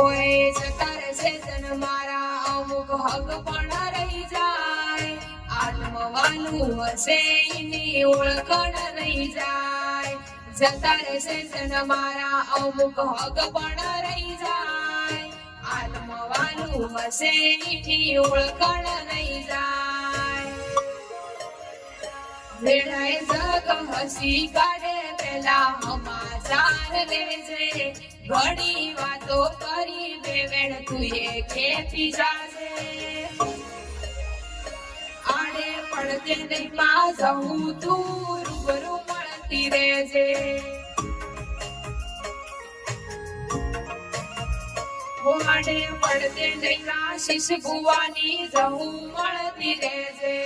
ઓય જતા રહેશે જન મારા અમુક હક પણ રહી જાય, આત્મવાનું હશે એની ઓળખણ રહી જાય. જતા રહેશે જન મારા અમુક હક પણ રહી જાય, આત્મવાનું હશે એની ઓળખણ રહી જાય. વેળાએ જગ હસી કાઢે પેલા સમાચાર લેજે, ઘણી વાતો કરી બેવેણ તુંએ ખેતી જાશે. આડે પડતે નહીં માં જવું તું રૂબરૂ મળતી રહેજે. આડે પડતે નહીં આશીષ ભુવાની જવું મળતી રહેજે.